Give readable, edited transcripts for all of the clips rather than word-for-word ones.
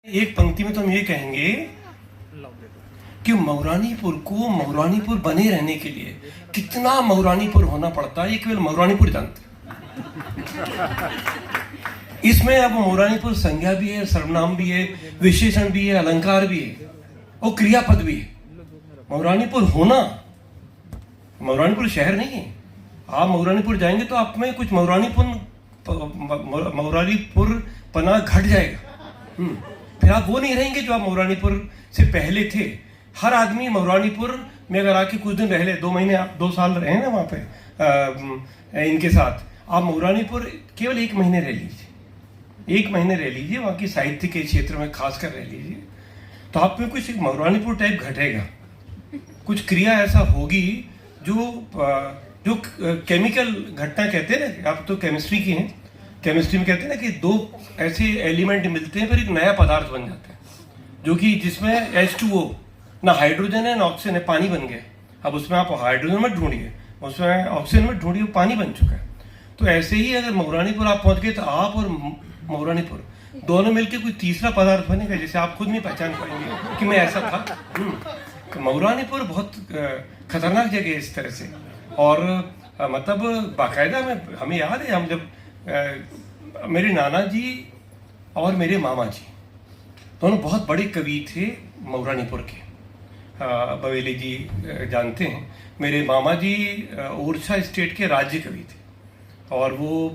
एक पंक्ति में तो हम ये कहेंगे कि मौरानीपुर को मौरानीपुर बने रहने के लिए कितना मौरानीपुर होना पड़ता है, ये केवल मौरानीपुर जानते हैं। इसमें अब मौरानीपुर संज्ञा भी है, सर्वनाम भी है, विशेषण भी है, अलंकार भी है और क्रियापद भी है। मौरानीपुर होना, मौरानीपुर शहर नहीं है। आप मौरानीपुर जाएंगे तो आप में कुछ मौरानीपुर पना घट जाएगा। फिर आप वो नहीं रहेंगे जो आप मौरानीपुर से पहले थे। हर आदमी मौरानीपुर में अगर आके कुछ दिन रह ले, 2 महीने, आप 2 साल रहे ना वहाँ पे इनके साथ, आप मौरानीपुर केवल 1 महीने रह लीजिए, 1 महीने रह लीजिए, वहाँ की साहित्य के क्षेत्र में खासकर रह लीजिए, तो आप में कुछ मौरानीपुर टाइप घटेगा। कुछ क्रिया ऐसा होगी जो केमिकल घटना कहते हैं ना, आप तो केमिस्ट्री की हैं, केमिस्ट्री में कहते हैं ना कि 2 ऐसे एलिमेंट मिलते हैं फिर एक नया पदार्थ बन जाता है, जो कि जिसमें H2O, ना हाइड्रोजन है ना ऑक्सीजन है, पानी बन गया। अब उसमें आप हाइड्रोजन मत ढूंढिए, उसमें ऑक्सीजन मत ढूंढिए, पानी बन चुका है। तो ऐसे ही अगर मौरानीपुर आप पहुंच गए तो आप और मौरानीपुर दोनों मिलकर कोई तीसरा पदार्थ बनेगा जिसे आप खुद नहीं पहचान पाएंगे कि मैं ऐसा था। तो मौरानीपुर बहुत खतरनाक जगह है इस तरह से। और मतलब बाकायदा में हमें याद है, हम जब मेरे नाना जी और मेरे मामा जी दोनों बहुत बड़े कवि थे मौरानीपुर के। बवेली जी जानते हैं, मेरे मामा जी ओरछा स्टेट के राज्य कवि थे और वो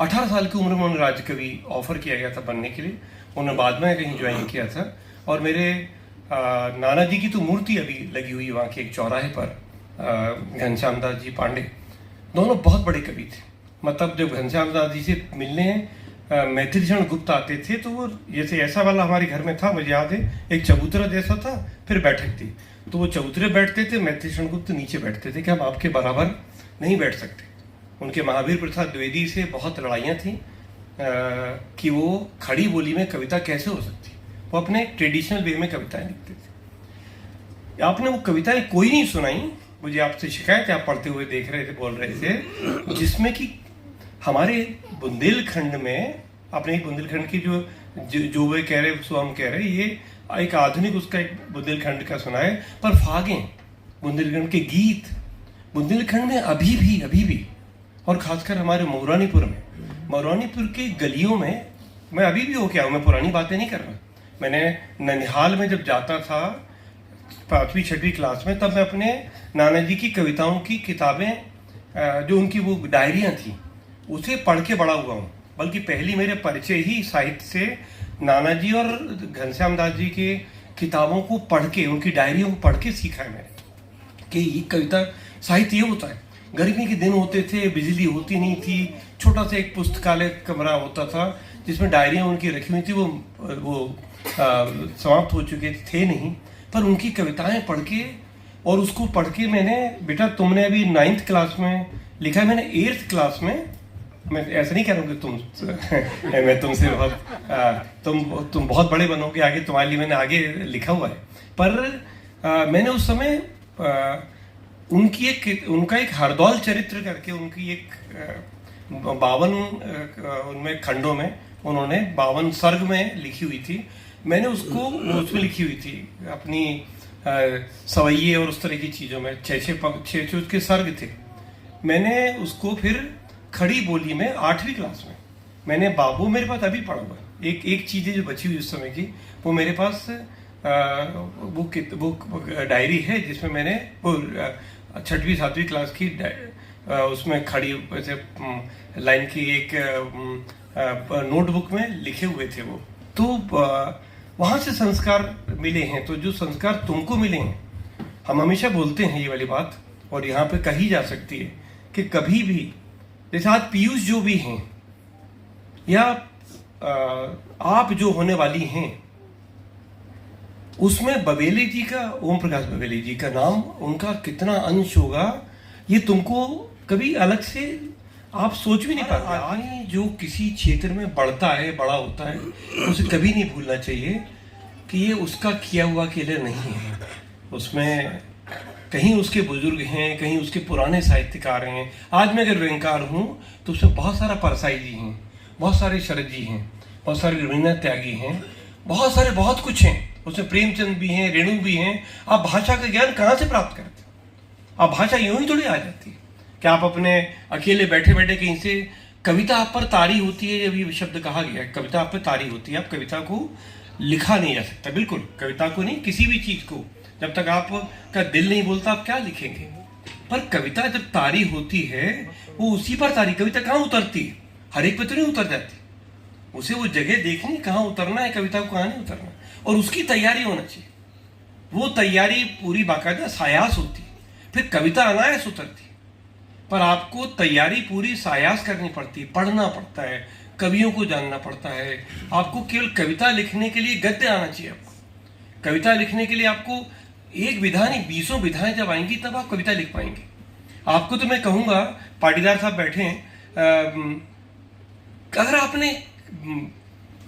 18 साल की उम्र में उन्हें राज्य कवि ऑफर किया गया था बनने के लिए। उन्होंने बाद में कहीं ज्वाइन किया था। और मेरे नाना जी की तो मूर्ति अभी लगी हुई वहाँ के एक चौराहे पर, घनश्याम दास जी पांडे, दोनों बहुत बड़े कवि थे। मतलब जब घनश्याम दास जी से मिलने मैथिलीशरण गुप्त आते थे तो वो जैसे ऐसा वाला हमारे घर में था, मुझे याद है, एक चबूतरा जैसा था, फिर बैठक थी, तो वो चबूतरे बैठते थे, मैथिलीशरण गुप्त नीचे बैठते थे कि हम आपके बराबर नहीं बैठ सकते। उनके महावीर प्रसाद द्विवेदी से बहुत लड़ाइयाँ थी कि वो खड़ी बोली में कविता कैसे हो सकती। वो अपने ट्रेडिशनल वे में कविताएं लिखते थे। आपने वो कविताएं कोई नहीं सुनाई, मुझे आपसे शिकायत है, आप पढ़ते हुए देख रहे थे, बोल रहे थे, जिसमें कि हमारे बुंदेलखंड में, आपने एक बुंदेलखंड की जो वे कह रहे सो हम कह रहे, ये एक आधुनिक उसका एक बुंदेलखंड का सुना है, पर फागे बुंदेलखंड के गीत बुंदेलखंड में अभी भी और खासकर हमारे मौरानीपुर के गलियों में, मैं अभी भी होके आऊँ, मैं पुरानी बातें नहीं कर रहा। मैंने ननिहाल में जब जाता था 5वीं 6वीं क्लास में, तब मैं अपने नाना जी की कविताओं की किताबें, जो उनकी वो डायरियाँ थी, उसे पढ़ के बड़ा हुआ हूँ। बल्कि पहली मेरे परिचय ही साहित्य से नाना जी और घनश्याम दास जी के किताबों को पढ़ के, उनकी डायरियों को पढ़ के सीखा है मैंने कि ये कविता साहित्य ये होता है। गर्मी के दिन होते थे, बिजली होती नहीं थी, छोटा सा एक पुस्तकालय कमरा होता था जिसमें डायरियाँ उनकी रखी हुई थी, वो समाप्त हो चुके थे नहीं, पर उनकी कविताएं पढ़ के, और उसको पढ़ के मैंने, बेटा तुमने अभी 9th क्लास में लिखा है, मैंने 8th क्लास में, मैं ऐसा नहीं कह रहा हूँ कि मैं तुमसे बहुत तुम बहुत बड़े बनोगे आगे, तुम्हारे लिए मैंने आगे लिखा हुआ है, पर मैंने उस समय उनका एक हरदौल चरित्र करके, उनकी एक 52 उनमें खंडों में उन्होंने 52 सर्ग में लिखी हुई थी। मैंने उसमें लिखी हुई थी अपनी सवैये और उस तरह की चीज़ों में, 6 उसके सर्ग थे। मैंने उसको फिर खड़ी बोली में 8वीं क्लास में, मैंने बाबू, मेरे पास अभी पढ़ा हुआ एक चीज़ें जो बची हुई उस समय की, वो मेरे पास वो डायरी है जिसमें मैंने वो 6वीं 7वीं क्लास की उसमें खड़ी ऐसे लाइन की एक नोटबुक में लिखे हुए थे वो। तो वहाँ से संस्कार मिले हैं। तो जो संस्कार तुमको मिले हैं, हम हमेशा बोलते हैं ये वाली बात, और यहाँ पे कही जा सकती है कि कभी भी, जैसे आज पीयूष जो भी हैं या आप जो होने वाली हैं, उसमें बवेली जी का, ओम प्रकाश बवेली जी का नाम, उनका कितना अंश होगा, ये तुमको कभी अलग से आप सोच भी नहीं पाते। आदमी जो किसी क्षेत्र में बढ़ता है, बड़ा होता है, उसे कभी नहीं भूलना चाहिए कि ये उसका किया हुआ के लिए नहीं है। उसमें कहीं उसके बुजुर्ग हैं, कहीं उसके पुराने साहित्यकार हैं। आज मैं अगर व्यंगकार हूँ तो उसमें बहुत सारा परसाई जी हैं, बहुत सारे शरद जी हैं, बहुत सारे रवीन्द्रनाथ त्यागी हैं, बहुत सारे बहुत कुछ हैं उसमें, प्रेमचंद भी हैं, रेणु भी हैं। आप भाषा का ज्ञान कहाँ से प्राप्त करते हो? आप भाषा यूं ही थोड़ी आ जाती है कि आप अपने अकेले बैठे बैठे कहीं से कविता आप पर तारी होती है। जब ये शब्द कहा गया कविता आप पर तारी होती है, आप कविता को लिखा नहीं जा सकता, बिल्कुल कविता को नहीं, किसी भी चीज को जब तक आपका दिल नहीं बोलता आप क्या लिखेंगे। पर कविता जब तारी होती है वो उसी पर तारी, कविता कहाँ उतरती है? हर एक पे तो नहीं उतर जाती, उसे वो जगह देखनी कहाँ उतरना है, कविता को कहाँ नहीं उतरना, और उसकी तैयारी होना चाहिए। वो तैयारी पूरी बाकायदा सायास होती है, फिर कविता अनायास उतरती है। पर आपको तैयारी पूरी सायास करनी पड़ती है, पढ़ना पड़ता है, कवियों को जानना पड़ता है। आपको केवल कविता लिखने के लिए गद्य आना चाहिए। आपको कविता लिखने के लिए आपको एक विधा नहीं 20 विधाएं जब आएंगी तब आप कविता लिख पाएंगे। आपको तो मैं कहूंगा, पाटीदार साहब बैठे हैं, अगर आपने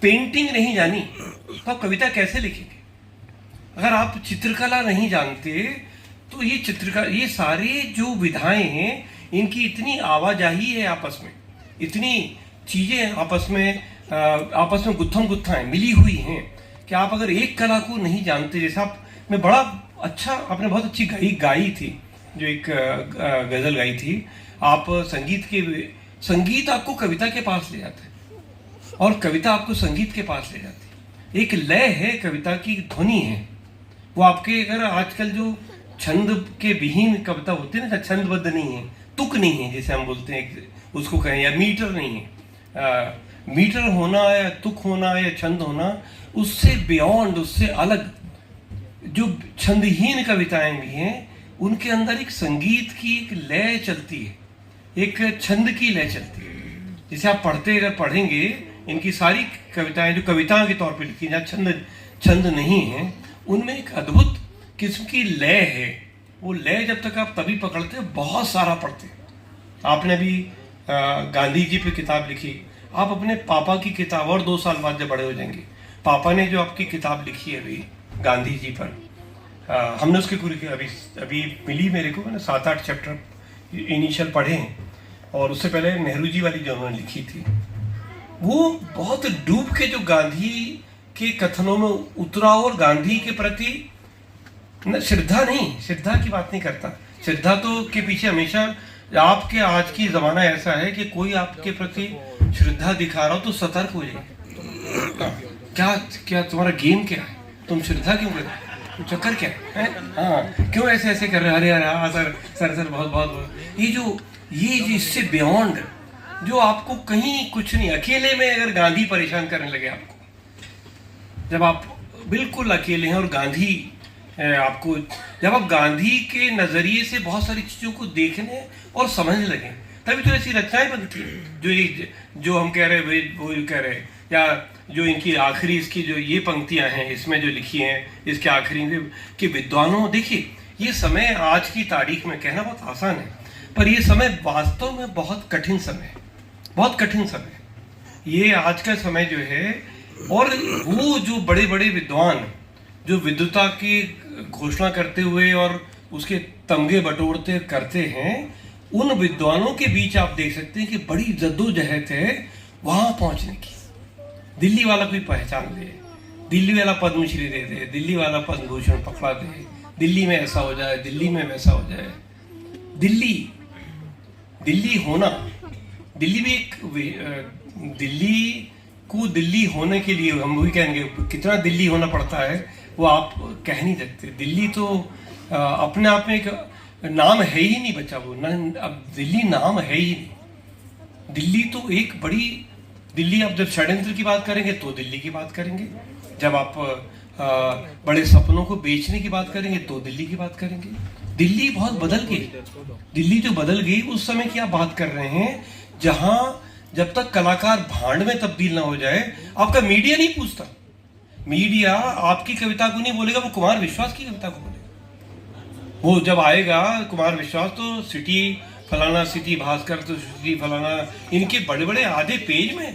पेंटिंग नहीं जानी तो आप कविता कैसे लिखेंगे? अगर आप चित्रकला नहीं जानते तो ये सारे जो विधाएं हैं इनकी इतनी आवाजाही है आपस में, इतनी चीजें आपस में गुत्थम गुत्थाएं मिली हुई हैं कि आप अगर एक कला को नहीं जानते, जैसे आपने बहुत अच्छी गाई थी, जो एक गजल गाई थी। आप संगीत आपको कविता के पास ले जाता है और कविता आपको संगीत के पास ले जाती है। एक लय है, कविता की ध्वनि है, वो आपके अगर आजकल जो छंद के विहीन कविता होती है ना, छंदबद्ध नहीं है, तुक नहीं है जिसे हम बोलते हैं उसको कहें, या मीटर नहीं है। मीटर होना या तुक होना या छंद होना, उससे बियॉन्ड, उससे अलग जो छंदहीन कविताएं भी हैं उनके अंदर एक संगीत की एक लय चलती है, एक छंद की लय चलती है। जिसे आप अगर पढ़ेंगे इनकी सारी कविताएं जो कविताओं के तौर पे लिखी जहाँ छंद नहीं है, उनमें एक अद्भुत किस्म की लय है। वो लय जब तक आप तभी पकड़ते हैं, बहुत सारा पढ़ते हैं। आपने भी गांधी जी पे किताब लिखी, आप अपने पापा की किताब और 2 साल बाद जब बड़े हो जाएंगे, पापा ने जो आपकी किताब लिखी है अभी गांधी जी पर, हमने उसके पूरी अभी मिली मेरे को, मैंने 7-8 चैप्टर इनिशियल पढ़े हैं, और उससे पहले नेहरू जी वाली जो उन्होंने लिखी थी, वो बहुत डूब के जो गांधी के कथनों में उतरा, और गांधी के प्रति श्रद्धा की बात नहीं करता। श्रद्धा तो के पीछे हमेशा आपके आज की जमाना ऐसा है कि कोई आपके प्रति श्रद्धा दिखा रहा हो तो सतर्क हो जाए। क्या तुम्हारा गेम क्या है? तुम श्रद्धा क्यों कर रहे हो? चक्कर क्या है? हाँ, क्यों ऐसे कर रहे हैं? अरे सर बहुत ये इससे बियॉन्ड, जो आपको कहीं कुछ नहीं, अकेले में अगर गांधी परेशान करने लगे आपको, जब आप बिल्कुल अकेले हैं और गांधी आपको, जब आप गांधी के नजरिए से बहुत सारी चीजों को देखने और समझने लगे, तभी तो ऐसी रचनाएं बनती है जो हम कह रहे वो कह रहे, या जो इनकी आखिरी इसकी जो ये पंक्तियां हैं इसमें जो लिखी हैं, इसके आखिरी के विद्वानों, देखिए ये समय आज की तारीख में कहना बहुत आसान है, पर ये समय वास्तव में बहुत कठिन समय है, बहुत कठिन समय है ये आज का समय जो है। और वो जो बड़े बड़े विद्वान जो विद्वता की घोषणा करते हुए और उसके तमगे बटोरते करते हैं, उन विद्वानों के बीच आप देख सकते हैं कि बड़ी जद्दोजहद है वहां पहुंचने की। दिल्ली वाला कोई पहचान दे, दिल्ली वाला पद्मश्री दे दे, दिल्ली वाला पद्म भूषण पकड़ा दे, दिल्ली में ऐसा हो जाए, दिल्ली में वैसा हो जाए। दिल्ली होना, दिल्ली भी एक दिल्ली को दिल्ली होने के लिए हम भी कहेंगे कितना दिल्ली होना पड़ता है वो आप कह नहीं सकते। दिल्ली तो अपने आप में एक नाम है ही नहीं बचा, वो अब दिल्ली नाम है ही नहीं। दिल्ली तो एक बड़ी, दिल्ली आप जब षड्यंत्र की बात करेंगे तो दिल्ली की बात करेंगे, जब आप बड़े सपनों को बेचने की बात करेंगे तो दिल्ली की बात करेंगे। दिल्ली बहुत बदल गई, दिल्ली जो बदल गई उस समय की आप बात कर रहे हैं, जहां जब तक कलाकार भांड में तब्दील ना हो जाए, आपका मीडिया नहीं पूछता। मीडिया आपकी कविता को नहीं बोलेगा, वो कुमार विश्वास की कविता को बोलेगा। वो जब आएगा कुमार विश्वास तो सिटी फलाना, सिटी भास्कर तो सिटी फलाना, इनके बड़े बड़े आधे पेज में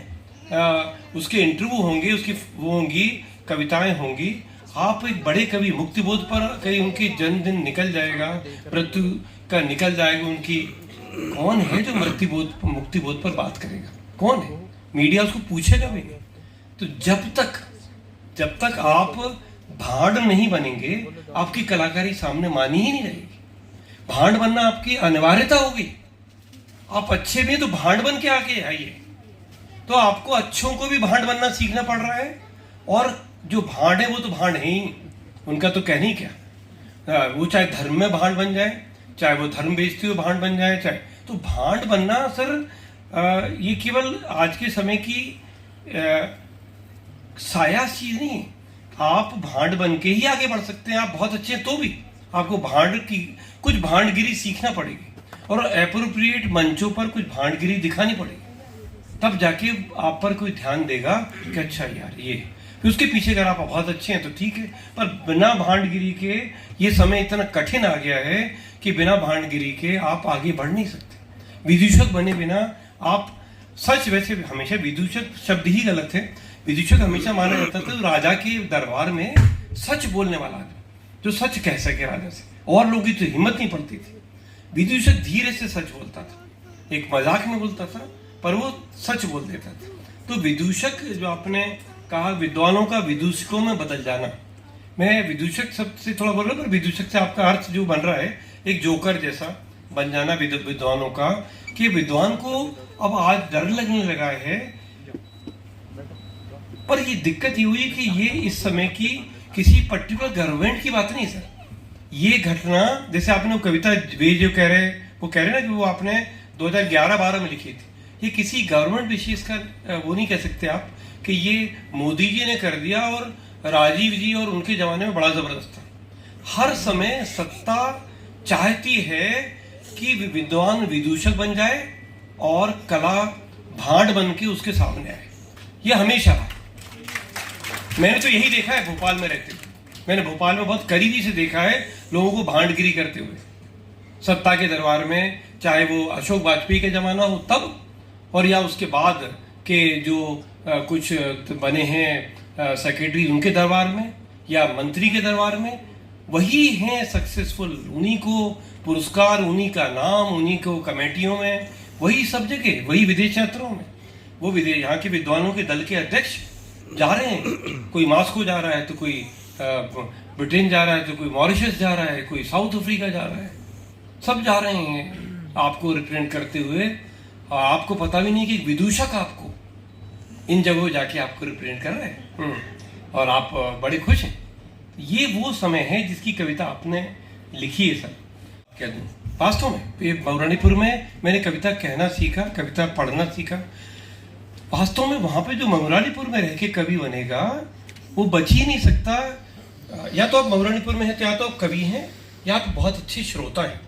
उसके इंटरव्यू होंगे, उसकी वो होंगी, कविताएं होंगी। आप एक बड़े कवि, मुक्तिबोध पर कहीं उनकी जन्मदिन निकल जाएगा, मृत्यु का निकल जाएगा उनकी, कौन है जो मुक्तिबोध पर बात करेगा? कौन है? मीडिया उसको पूछेगा भी नहीं। तो जब जब तक आप भांड नहीं बनेंगे आपकी कलाकारी सामने मानी ही नहीं रहेगी। भांड बनना आपकी अनिवार्यता होगी। आप अच्छे भी तो भांड बन के आके आइए। तो आपको अच्छों को भी भांड बनना सीखना पड़ रहा है, और जो भांड है वो तो भांड है ही, उनका तो कहनी क्या। वो चाहे धर्म में भांड बन जाए, चाहे वो धर्म बेचते हुए भांड बन जाए, चाहे तो भांड बनना सर ये केवल आज के समय की साया चीज नहीं। आप भांड बन के ही आगे बढ़ सकते हैं। आप बहुत अच्छे हैं तो भी आपको भांड की कुछ भांडगिरी सीखना पड़ेगी, और एप्रोप्रिएट मंचों पर कुछ भांडगिरी दिखानी पड़ेगी, तब जाके आप पर कोई ध्यान देगा कि अच्छा यार ये। फिर उसके पीछे अगर आप बहुत अच्छे हैं तो ठीक है, पर बिना भांडगिरी के ये समय इतना कठिन आ गया है कि बिना भांडगिरी के आप आगे बढ़ नहीं सकते। विदूषक बने बिना आप सच, वैसे हमेशा विदूषक शब्द ही गलत है। विदूषक हमेशा माना जाता था राजा के दरबार में सच बोलने वाला आदमी, जो सच कह सके राजा से, और लोगों की तो हिम्मत नहीं पड़ती थी। विदूषक धीरे से सच बोलता था, एक मजाक में बोलता था पर वो सच बोल देता था। तो विदूषक जो आपने कहा, विद्वानों का विदूषकों में बदल जाना, मैं विदूषक शब्द से थोड़ा बोल रहा हूँ, पर विदूषक से आपका अर्थ जो बन रहा है एक जोकर जैसा बन जाना विद्वानों का, कि विद्वान को अब आज डर लगने लगा है। पर ये दिक्कत ये हुई कि ये इस समय की किसी पर्टिकुलर गवर्नमेंट की बात नहीं सर। ये घटना जैसे आपने वो कविता वे जो कह रहे ना कि वो आपने 2011-12 में लिखी थी, ये किसी गवर्नमेंट विशेष का वो नहीं कह सकते आप कि ये मोदी जी ने कर दिया और राजीव जी और उनके जमाने में बड़ा जबरदस्त था। हर समय सत्ता चाहती है कि विद्वान विदूषक बन जाए और कला भांड बन के उसके सामने आए। ये हमेशा मैंने तो यही देखा है भोपाल में रहते हुए। मैंने भोपाल में बहुत करीबी से देखा है लोगों को भांडगिरी करते हुए सत्ता के दरबार में, चाहे वो अशोक वाजपेयी का जमाना हो तब, और या उसके बाद के जो कुछ बने हैं सेक्रेटरी उनके दरबार में या मंत्री के दरबार में, वही हैं सक्सेसफुल। उन्हीं को पुरस्कार, उन्हीं का नाम, उन्हीं को कमेटियों में, वही सब जगह, वही विदेश यात्राओं में। वो विदेश यहाँ के विद्वानों के दल के अध्यक्ष जा रहे हैं, कोई मॉस्को जा रहा है तो कोई ब्रिटेन जा रहा है तो कोई मॉरिशस जा रहा है, कोई साउथ अफ्रीका जा रहा है, सब जा रहे हैं आपको रिप्रेजेंट करते हुए। आपको पता भी नहीं कि विदूषक आपको इन जगहों जाके आपको रिप्रेजेंट कर रहे हैं, और आप बड़े खुश हैं। ये वो समय है जिसकी कविता आपने लिखी है सर। क्या दूं वास्तव में मौरानीपुर में मैंने कविता कहना सीखा, कविता पढ़ना सीखा। वास्तव में वहां पे जो मौरानीपुर में रह के कवि बनेगा वो बच ही नहीं सकता। या तो आप मौरानीपुर में हैं तो या तो आप कवि हैं या आप बहुत अच्छे श्रोता हैं।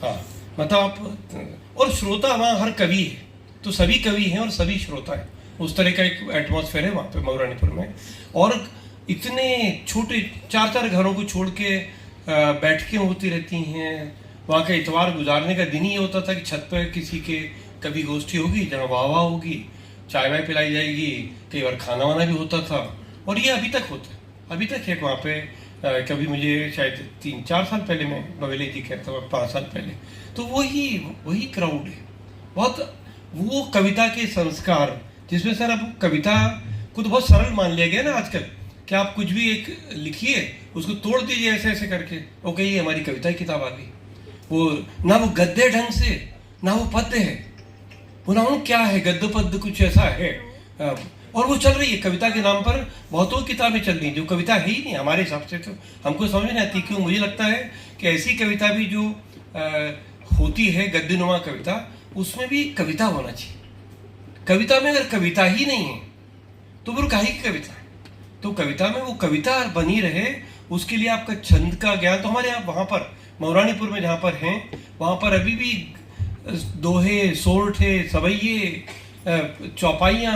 हाँ मतलब आप, और श्रोता वहाँ हर कवि है, तो सभी कवि हैं और सभी श्रोता हैं। उस तरह का एक एटमॉस्फेयर है वहाँ पे मौरानीपुर में। और इतने छोटे 4-4 घरों को छोड़ के बैठकें होती रहती हैं। वहाँ का इतवार गुजारने का दिन ही होता था कि छत पर किसी के कभी गोष्ठी होगी जहाँ वाह वाह होगी, चाय वाय पिलाई जाएगी, कई बार खाना वाना भी होता था। और ये अभी तक होता है, अभी तक है वहाँ पे। कभी मुझे शायद 3-4 साल पहले, मैं बवेले जी कहता हूँ 5 साल पहले, तो वही क्राउड है बहुत। वो कविता के संस्कार जिसमें सर अब कविता को तो बहुत सरल मान लिया गया ना आजकल, कि आप कुछ भी एक लिखिए उसको तोड़ दीजिए ऐसे ऐसे करके, ओके ये हमारी कविता की किताब आ गई। वो ना वो गद्य ढंग से, ना वो पद्य है, वो ना क्या है, गद्य पद्य कुछ ऐसा है। और वो चल रही है कविता के नाम पर, बहुतों किताबें चल रही जो कविता है ही नहीं हमारे हिसाब से। तो हमको समझ नहीं आती क्यों। मुझे लगता है कि ऐसी कविता भी जो होती है गद्यनुमा कविता, उसमें भी कविता होना चाहिए। कविता में अगर कविता ही नहीं है तो फिर काहे की कविता है। तो कविता में वो कविता बनी रहे, उसके लिए आपका छंद का ज्ञान। तो हमारे यहाँ वहाँ पर मौरानीपुर में जहाँ पर हैं वहाँ पर अभी भी दोहे, सोरठे, सवैये, चौपाइयाँ,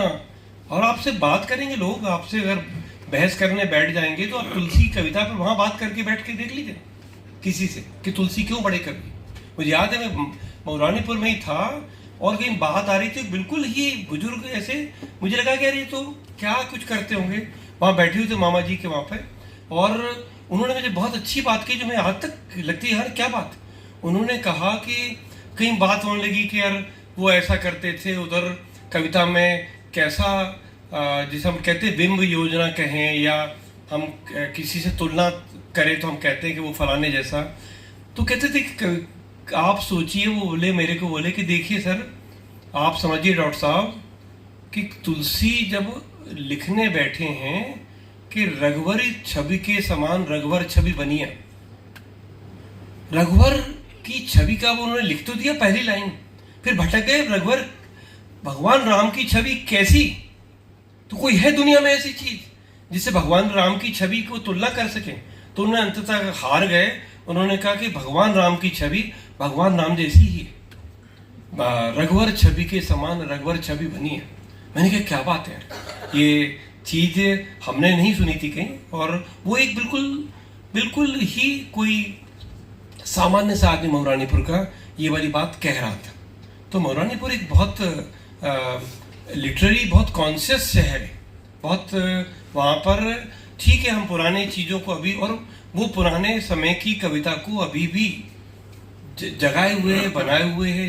और आपसे बात करेंगे लोग। आपसे अगर बहस करने बैठ जाएंगे तो आप तुलसी कविता पर वहाँ बात करके बैठ के देख लीजिए किसी से कि तुलसी क्यों बड़े कवि। मुझे याद है मैं मौरानीपुर में ही था और कहीं बात आ रही थी, बिल्कुल ही बुजुर्ग ऐसे, मुझे लगा कि यार ये तो क्या कुछ करते होंगे। वहाँ बैठे हुए थे मामा जी के वहाँ पे, और उन्होंने मुझे बहुत अच्छी बात की जो मैं आज तक लगती है यार क्या बात। उन्होंने कहा कि कहीं बात होने लगी कि यार वो ऐसा करते थे, उधर कविता में कैसा जिसे हम कहते हैं बिंब योजना कहें, या हम किसी से तुलना करें तो हम कहते हैं कि वो फलाने जैसा। तो कहते थे कि आप सोचिए, वो बोले मेरे को, बोले कि देखिए सर, आप समझिए डॉक्टर साहब कि तुलसी जब लिखने बैठे हैं कि रघुवरी छवि के समान रघुवर छवि बनी है, रघुवर की छवि का वो उन्होंने लिख तो दिया पहली लाइन, फिर भटक गए रघुवर भगवान राम की छवि कैसी। तो कोई है दुनिया में ऐसी चीज जिससे भगवान राम की छवि को तुलना कर सके? तो उन्होंने अंततः हार गए। उन्होंने कहा कि भगवान राम की छवि भगवान राम जैसी ही है, रघुवर छवि के समान रघुवर छवि बनी है। मैंने कहा क्या बात है, ये चीज हमने नहीं सुनी थी कहीं। और वो एक बिल्कुल ही कोई सामान्य सा आदमी मौरानीपुर का ये वाली बात कह रहा था। तो मौरानीपुर एक बहुत लिटरेरी, बहुत कॉन्शियस शहर है, बहुत वहाँ पर ठीक है, हम पुराने चीज़ों को अभी, और वो पुराने समय की कविता को अभी भी जगाए हुए है, बनाए हुए है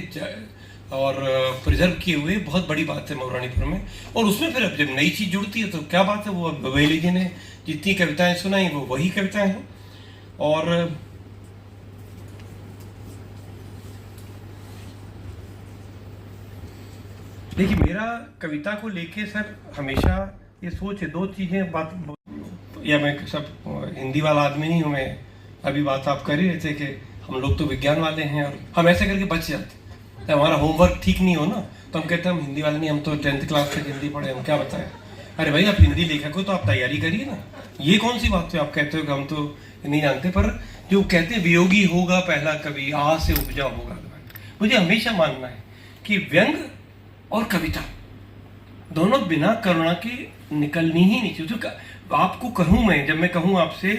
और प्रिजर्व किए हुए, बहुत बड़ी बात है मौरानीपुर में। और उसमें फिर अब जब नई चीज़ जुड़ती है तो क्या बात है, वो बवेली जी ने जितनी कविताएं सुनाई वो वही कविताएं हैं। और देखिए, मेरा कविता को लेके सर हमेशा ये सोच है, दो चीज़ें बात, या मैं सब हिंदी वाला आदमी नहीं हूँ, मैं अभी बात आप कर ही रहे थे कि हम लोग तो विज्ञान वाले हैं और हम ऐसे करके बच जाते। तो हमारा होमवर्क ठीक नहीं हो ना तो हम कहते हैं हम हिंदी वाले नहीं, हम तो 10th क्लास तक हिंदी पढ़े, हम क्या बताएं। अरे भाई, आप हिंदी लेखक हो तो आप तैयारी करिए ना, ये कौन सी बात है आप कहते हो कि हम तो नहीं जानते। पर जो कहते हैं वियोगी होगा पहला कवि, आ से उपजा होगा। मुझे हमेशा मानना है कि व्यंग और कविता दोनों बिना करुणा के निकलनी ही नहीं चाहिए। तो आपको कहूँ मैं, जब मैं कहूँ आपसे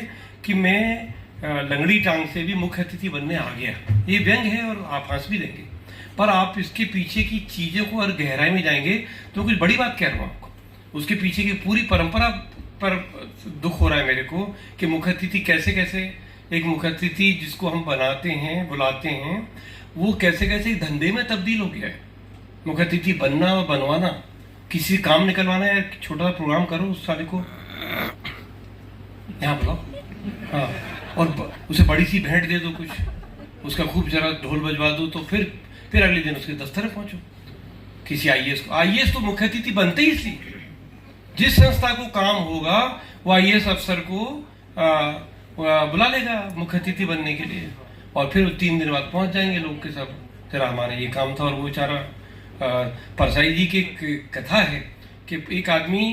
कि मैं लंगड़ी टांग से भी मुख्य अतिथि बनने आ गया, ये व्यंग है और आप हंस भी देंगे, पर आप इसके पीछे की चीज़ों को और गहराई में जाएंगे तो कुछ बड़ी बात कह रहा हूँ आपको। उसके पीछे की पूरी परंपरा पर दुख हो रहा है मेरे को कि मुख्य अतिथि कैसे कैसे, एक मुख्य अतिथि जिसको हम बनाते हैं, बुलाते हैं, वो कैसे कैसे धंधे में तब्दील हो गया है। मुख्य अतिथि बनना और बनवाना, किसी काम निकलवाना है, छोटा सा प्रोग्राम करो उस साले को यहाँ बुलाओ, हाँ, और उसे बड़ी सी भेंट दे दो कुछ, उसका खूब जरा ढोल बजवा दो, तो फिर अगले दिन उसके दफ्तर पहुंचो। किसी आईएएस को, आईएएस तो मुख्य अतिथि बनते ही इसलिए, जिस संस्था को काम होगा वो आईएएस अफसर को बुला लेगा मुख्य अतिथि बनने के लिए, और फिर 3 दिन बाद पहुंच जाएंगे लोग के सब, तेरा हमारा ये काम था। और वो बेचारा परसाई जी की कथा है कि एक आदमी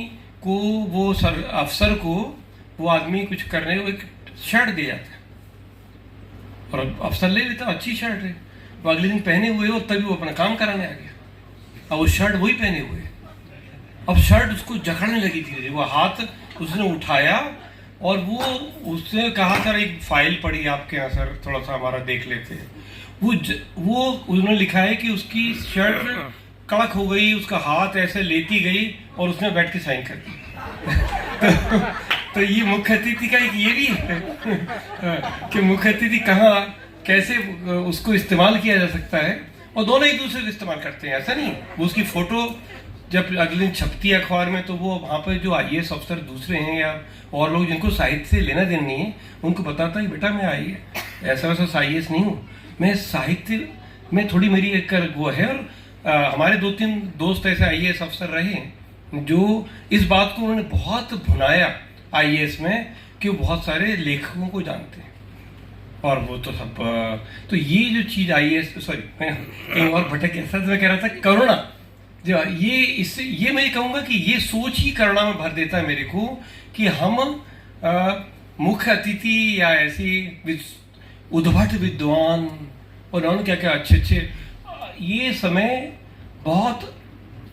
को, वो अफसर को वो आदमी कुछ करने को एक शर्ट दे जाता है और अफसर ले लेता, अच्छी शर्ट है, वो अगले दिन पहने हुए और तभी वो अपना काम कराने आ गया। अब वो शर्ट वही पहने हुए, अब शर्ट उसको जकड़ने लगी थी, वो हाथ उसने उठाया और वो उसने कहा सर एक फाइल पड़ी आपके यहाँ सर, थोड़ा सा हमारा देख लेते हैं। वो उन्होंने लिखा है कि उसकी शर्ट कड़क हो गई, उसका हाथ ऐसे लेती गई और उसने बैठ के साइन कर दी। तो ये मुख्य अतिथि का एक ये भी है कि मुख्य अतिथि कहाँ कैसे उसको इस्तेमाल किया जा सकता है, और दोनों एक दूसरे को इस्तेमाल करते हैं। ऐसा नहीं, वो उसकी फोटो जब अगले दिन छपती है अखबार में तो वो वहाँ पर जो आईएएस अफसर दूसरे हैं या और लोग जिनको साहित्य से लेना देना नहीं है, उनको बताता है बेटा मैं ऐसा वैसा आईएएस नहीं हूँ, मैं साहित्य में थोड़ी मेरी एक वो है। और हमारे 2-3 दोस्त ऐसे आईएएस अफसर रहे जो इस बात को उन्होंने बहुत भुनाया आईएएस में कि वो बहुत सारे लेखकों को जानते हैं, और वो तो सब तो ये जो चीज़ आईएएस, सॉरी मैं कहीं और भटक गया, मैं कह रहा था करुणा, जो ये मैं कहूँगा कि ये सोच ही करुणा में भर देता है मेरे को कि हम मुख्य अतिथि या ऐसी उद्भट विद्वान और उन्होंने क्या क्या अच्छे ये समय बहुत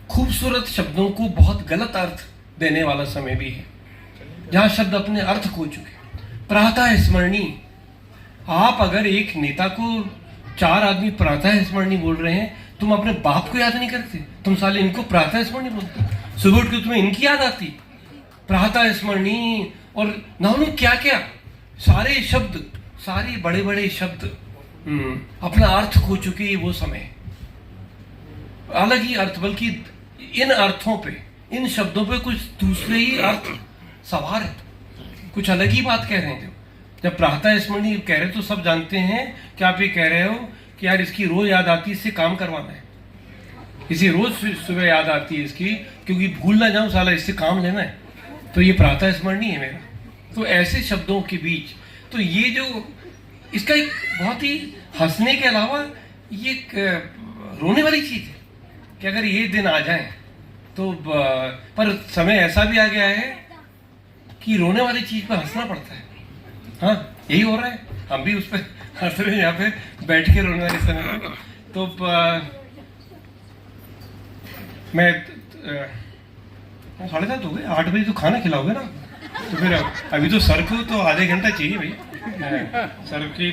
खूबसूरत शब्दों को बहुत गलत अर्थ देने वाला समय भी है, जहाँ शब्द अपने अर्थ खो चुके। प्रातः स्मरणी, आप अगर एक नेता को 4 आदमी प्रातः स्मरणी बोल रहे हैं, तुम अपने बाप को याद नहीं करते, तुम साले इनको प्रातः स्मरणी बोलते, सुबह उठ के तुम्हें इनकी याद आती प्रातः स्मरणी। और ना क्या क्या सारे शब्द, सारे बड़े बड़े शब्द अपना अर्थ खो चुके। वो समय अलग ही अर्थ, बल्कि इन अर्थों पे इन शब्दों पे कुछ दूसरे ही अर्थ सवार है, कुछ अलग ही बात कह रहे हैं। जब प्रातः स्मरणीय कह रहे तो सब जानते हैं कि आप ये कह रहे हो कि यार इसकी रोज याद आती है, इससे काम करवाना है, इसे रोज सुबह याद आती है इसकी, क्योंकि भूल ना जाऊं साला, इससे काम लेना है, तो ये प्रातः स्मरणीय है मेरा। तो ऐसे शब्दों के बीच तो ये जो इसका एक बहुत ही हंसने के अलावा ये एक रोने वाली चीज है कि अगर ये दिन आ जाए तो, पर समय ऐसा भी आ गया है कि रोने वाली चीज पर हंसना पड़ता है। हाँ, यही हो रहा है, हम भी उस पर हंस रहे हैं यहाँ पे बैठ के रोने वाले समय पे। तो मैं 7:30 हो गए, 8 बजे तो खाना खिलाओगे ना, तो फिर अभी तो सर को तो आधे घंटा चाहिए भाई। सर की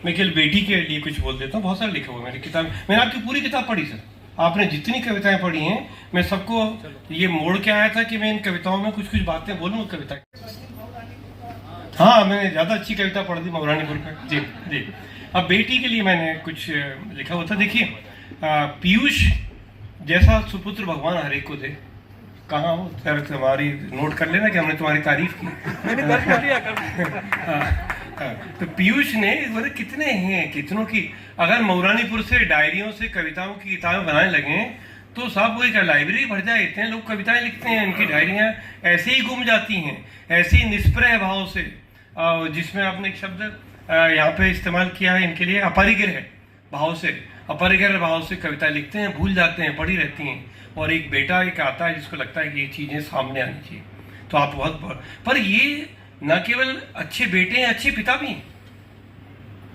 मैं केवल बेटी के लिए कुछ बोल देता हूँ, बहुत सारा लिखा हुआ मेरी किताब, मैंने आपकी पूरी किताब पढ़ी सर, आपने जितनी कविताएं पढ़ी हैं, मैं सबको ये मोड़ के आया था कि मैं इन कविताओं में कुछ कुछ बातें बोलूँ कविता। हाँ, मैंने ज़्यादा अच्छी कविता पढ़ दी महारानीपुर का। जी जी। अब बेटी के लिए मैंने कुछ लिखा हुआ था। देखिए, पीयूष जैसा सुपुत्र भगवान हर एक को दे। कहाँ हो सर, तुम्हारी नोट कर लेना कि हमने तुम्हारी तारीफ की। तो पीयूष ने बोले कितने हैं, कितनों की, अगर मौरानीपुर से डायरियों से कविताओं की किताबें बनाने लगे तो सब वही का लाइब्रेरी भर जाए, इतने लोग कविताएं लिखते हैं, इनकी डायरियां ऐसे ही गुम जाती हैं, ऐसे ही निष्प्रय भाव से, जिसमें आपने एक शब्द यहाँ पे इस्तेमाल किया है इनके लिए, अपरिग्रह भाव से, अपरिग्रह भाव से कविता लिखते हैं, भूल जाते हैं, पड़ी रहती हैं, और एक बेटा एक आता है जिसको लगता है कि ये चीजें सामने आनी चाहिए। तो आप बहुत, पर ये न केवल अच्छे बेटे हैं, अच्छे पिता भी हैं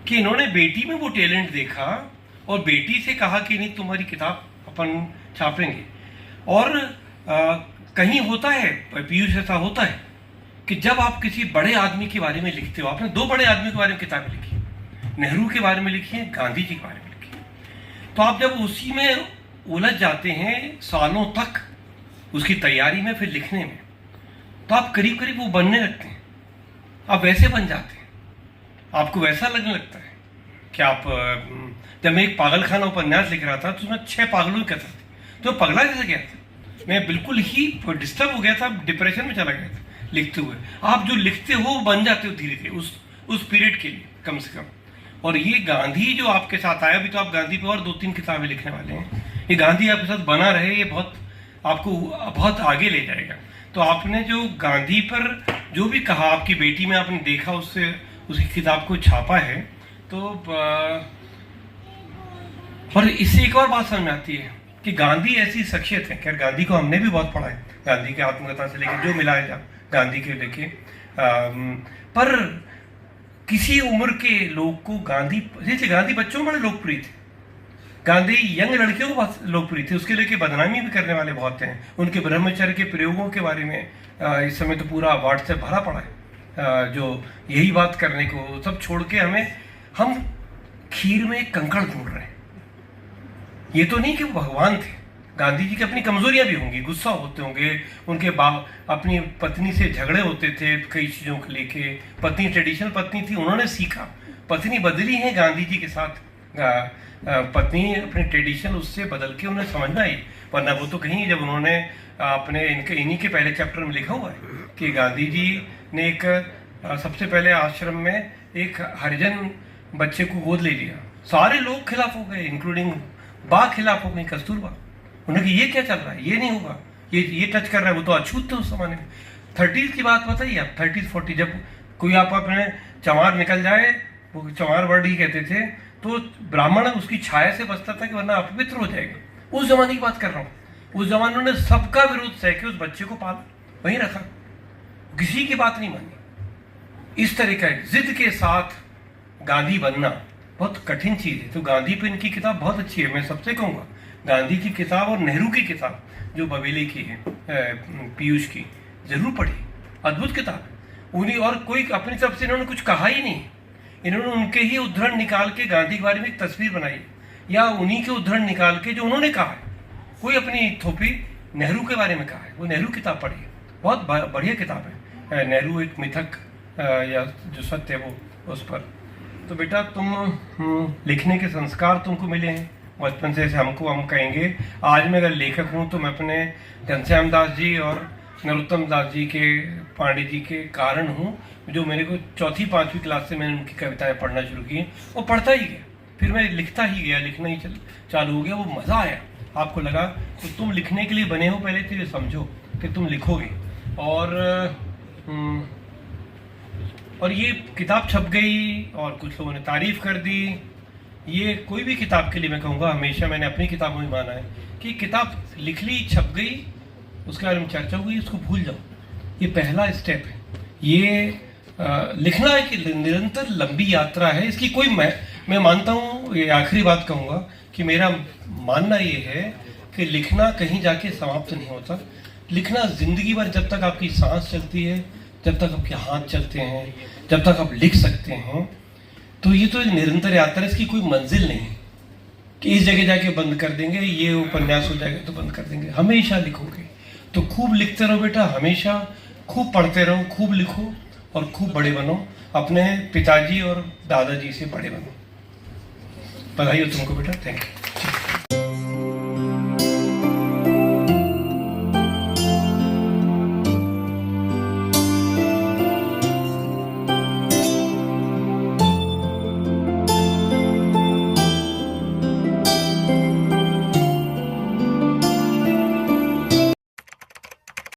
कि इन्होंने बेटी में वो टैलेंट देखा और बेटी से कहा कि नहीं, तुम्हारी किताब अपन छापेंगे। और कहीं होता है पीयूष, ऐसा होता है कि जब आप किसी बड़े आदमी के बारे में लिखते हो, आपने 2 बड़े आदमी के बारे में किताब लिखी, नेहरू के बारे में लिखी है, गांधी जी के बारे में लिखी, तो आप जब उसी में उलझ जाते हैं सालों तक उसकी तैयारी में, फिर लिखने में, तो आप करीब करीब वो बनने लगते हैं, आप वैसे बन जाते हैं, आपको वैसा लगने लगता है कि आप, जब मैं एक पागलखाना उपन्यास लिख रहा था तो उसमें 6 पागलों की कथा थी, तो पगला कैसे गया था, मैं बिल्कुल ही डिस्टर्ब हो गया था, डिप्रेशन में चला गया था लिखते हुए। आप जो लिखते हो वो बन जाते हो धीरे धीरे उस पीरियड के लिए कम से कम। और ये गांधी जो आपके साथ आया, अभी तो आप गांधी पे और 2-3 किताबें लिखने वाले हैं, ये गांधी आपके साथ बना रहे, ये बहुत आपको बहुत आगे ले जाएगा। तो आपने जो गांधी पर जो भी कहा, आपकी बेटी में आपने देखा, उससे उसकी किताब को छापा है, तो और इससे एक और बात समझ में आती है कि गांधी ऐसी शख्सियत है, खैर गांधी को हमने भी बहुत पढ़ा है, गांधी के आत्मकथा से लेकर जो मिला है गांधी के लेके, पर किसी उम्र के लोग को गांधी, जैसे गांधी बच्चों में बड़े लोकप्रिय थे, गांधी यंग लड़कियों को बहुत लोकप्रिय थे, उसके लेके बदनामी भी करने वाले बहुत हैं, उनके ब्रह्मचर्य के प्रयोगों के बारे में इस समय तो पूरा व्हाट्सएप भरा पड़ा है, जो यही बात करने को सब छोड़ के हम खीर में एक कंकड़ ढूंढ रहे हैं। ये तो नहीं कि वो भगवान थे, गांधी जी की अपनी कमजोरियां भी होंगी, गुस्सा होते होंगे, उनके अपनी पत्नी से झगड़े होते थे कई चीज़ों को लेके, पत्नी ट्रेडिशनल पत्नी थी, उन्होंने सीखा, पत्नी बदली है गांधी जी के साथ, पत्नी अपनी ट्रेडिशन उससे बदल के उन्हें समझ में आई, वरना वो तो कहीं, जब उन्होंने अपने इन्हीं के पहले चैप्टर में लिखा हुआ है कि गांधी जी ने एक सबसे पहले आश्रम में एक हरिजन बच्चे को गोद ले लिया, सारे लोग खिलाफ हो गए, इंक्लूडिंग बा खिलाफ हो गई, कस्तूरबा, उन्होंने ये क्या चल रहा है, ये नहीं होगा, ये टच कर रहा है, वो तो अछूत थे उस जमाने में। 30s की बात बताइए आप, 30s 40, जब कोई आप अपने चमार निकल जाए, वो चमार वर्ड ही कहते थे, तो ब्राह्मण उसकी छाया से बचता था कि वरना अपवित्र हो जाएगा। उस जमाने की बात कर रहा हूँ, उस जमाने ने सबका विरोध सह के उस बच्चे को पाला, वहीं रखा, किसी की बात नहीं मानी। इस तरह का जिद के साथ गांधी बनना बहुत कठिन चीज है। तो गांधी पे इनकी किताब बहुत अच्छी है, मैं सबसे कहूँगा गांधी की किताब और नेहरू की किताब जो बवेले की है, पीयूष की, जरूर पढ़ी, अद्भुत किताब है। उन्हीं, और कोई अपनी तरफ से इन्होंने कुछ कहा ही नहीं, इन्होंने उनके ही उद्धरण निकाल के गांधी के बारे में एक तस्वीर बनाई, या उन्हीं के उद्धरण निकाल के जो उन्होंने कहा है, कोई अपनी थोपी नेहरू के बारे में कहा है, वो नेहरू किताब पढ़ी है, बहुत बढ़िया किताब है, नेहरू एक मिथक या जो सत्य है वो उस पर। तो बेटा तुम लिखने के संस्कार तुमको मिले हैं, बचपन से हम कहेंगे। आज मैं अगर लेखक हूँ तो मैं अपने घनश्याम दास जी और नरोत्तम दास जी के, पांडे जी के कारण हूँ, जो मेरे को चौथी पांचवी क्लास से मैंने उनकी कविताएं पढ़ना शुरू की और पढ़ता ही गया, फिर मैं लिखता ही गया, लिखना ही चालू हो गया। वो मज़ा आया। आपको लगा तो तुम लिखने के लिए बने हो, पहले तो ये समझो कि तुम लिखोगे। और ये किताब छप गई और कुछ लोगों ने तारीफ कर दी। ये कोई भी किताब के लिए मैं कहूँगा, हमेशा मैंने अपनी किताबों में माना है कि किताब लिख ली, छप गई, उसके बारे में चर्चा हुई, उसको भूल जाओ। ये पहला स्टेप है। ये लिखना एक निरंतर लंबी यात्रा है। इसकी कोई मैं मानता हूँ, ये आखिरी बात कहूँगा कि मेरा मानना ये है कि लिखना कहीं जाके समाप्त नहीं होता। लिखना जिंदगी भर, जब तक आपकी सांस चलती है, जब तक आपके हाथ चलते हैं, जब तक आप लिख सकते हैं, तो ये तो एक निरंतर यात्रा है। इसकी कोई मंजिल नहीं है कि इस जगह जाके बंद कर देंगे, ये उपन्यास हो जाएगा तो बंद कर देंगे। हमेशा लिखोगे तो खूब लिखते रहो बेटा, हमेशा खूब पढ़ते रहो, खूब लिखो और खूब बड़े बनो, अपने पिताजी और दादाजी से बड़े बनो। बधाई हो तुमको बेटा। Thank you.